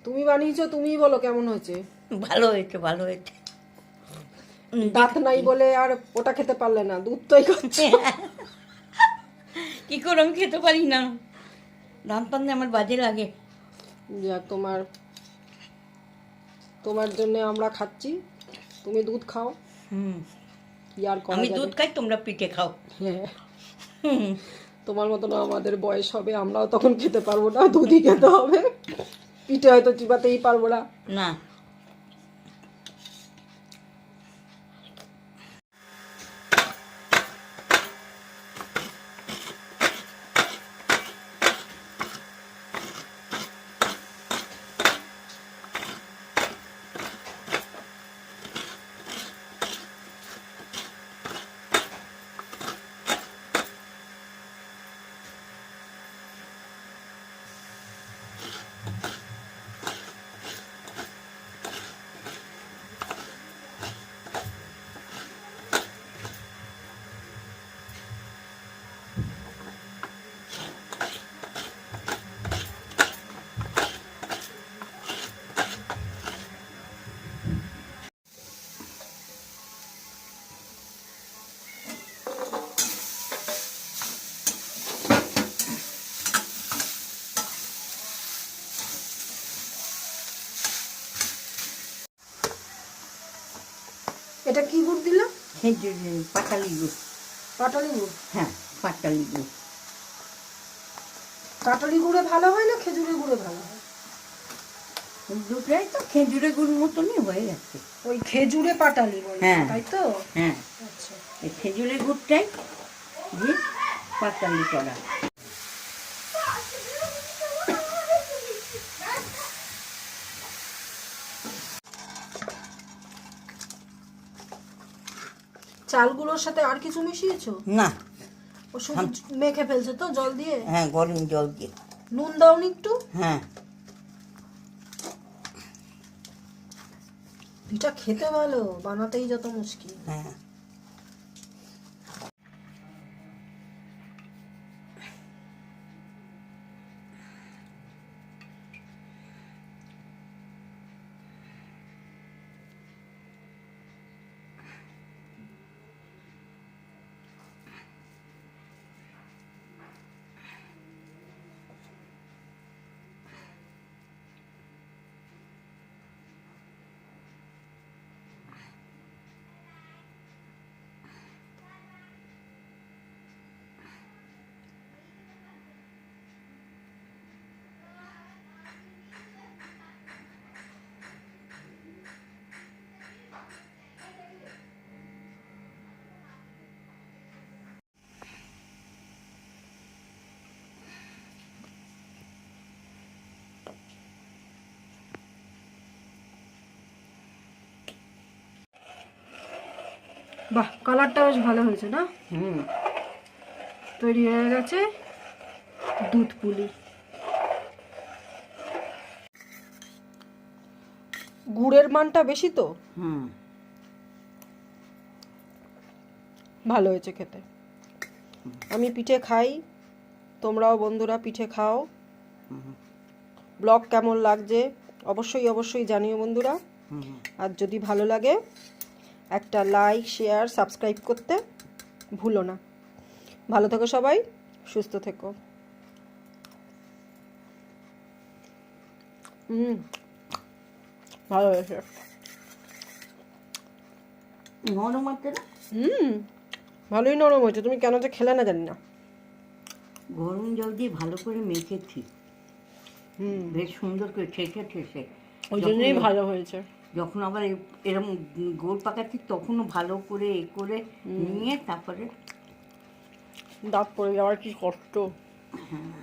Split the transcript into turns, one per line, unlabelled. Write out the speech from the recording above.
তুমি বানিয়েছো, তুমিই বলো কেমন হয়েছে।
ভালো হয়েছে, ভালো হয়েছে।
দাঁত নাই বলে আর ওটা খেতে পারলে না, দুধ তোই খাচ্ছে।
কি করে আমি খেতে পারি না, দাঁত টান আমার বাজে লাগে।
যা তোমার তোমার জন্য আমরা খাচ্ছি, তুমি দুধ খাও।
হুম,
কি আর করা
আমি
যাবে।
দুধ খাই, তোমরা পিঠে খাও।
হ্যাঁ,
হুম,
তোমার মতন আমাদের বয়স হবে, আমরাও তখন খেতে পারবো না, দুধই খেতে হবে। পিঠে হয়তো চিবাতেই পারবো না।
না।
এটা কি গুড় দিলাম?
এই যে পাটালি গুড়।
পাটালি গুড়?
হ্যাঁ, পাটালি গুড়।
পাটালি গুড়ে ভালো হয় না খেজুরের গুড়ে ভালো হয়?
দুটোই তো খেজুরের গুড় মতনই হয়ে যাচ্ছে।
ওই খেজুরে পাটালি বলে,
হ্যাঁ।
তাই তো?
হ্যাঁ,
আচ্ছা।
এই খেজুরের গুড়টাই দিয়ে পাটালি করা।
চালগুলোর সাথে আর কিছু মিশিয়েছো?
না।
ও শুধু মেখে ফেলছে তো জল দিয়ে?
হ্যাঁ, গরম জল দিয়ে।
নুন দাওনি একটু?
হ্যাঁ।
পিঠা খেতে ভালো, বানাতেই যত মুশকিল।
হ্যাঁ।
বাহ, কালারটা বেশ ভালো হয়েছে না?
হুম।
তৈরি হয়ে গেছে দুধ পুলি। গুড়ের মানটা বেশি তো?
হুম।
ভালো হয়েছে খেতে। আমি পিঠে খাই, তোমরাও বন্ধুরা পিঠে খাও। ব্লগ কেমন লাগছে অবশ্যই অবশ্যই জানিও বন্ধুরা। আর যদি ভালো লাগে একটা লাইক, শেয়ার, সাবস্ক্রাইব করতে ভুলো না। ভালো থেকো সবাই, সুস্থ থেকো। ভালো হয়েছে।
নরম আছে না?
ভালোই নরম হয়েছে, তুমি কেন যে খেলে না জানি না।
গরম জল দিয়ে ভালো করে মেখেছি, বেশ সুন্দর করে ঠেসে ঠেসে।
ওই জন্যই ভালো হয়েছে।
যখন আবার এরকম গোল পাকাচ্ছি তখনও ভালো করে করে নিয়ে তারপরে
দাঁত পড়ে যাওয়ার কি কষ্ট।
হ্যাঁ।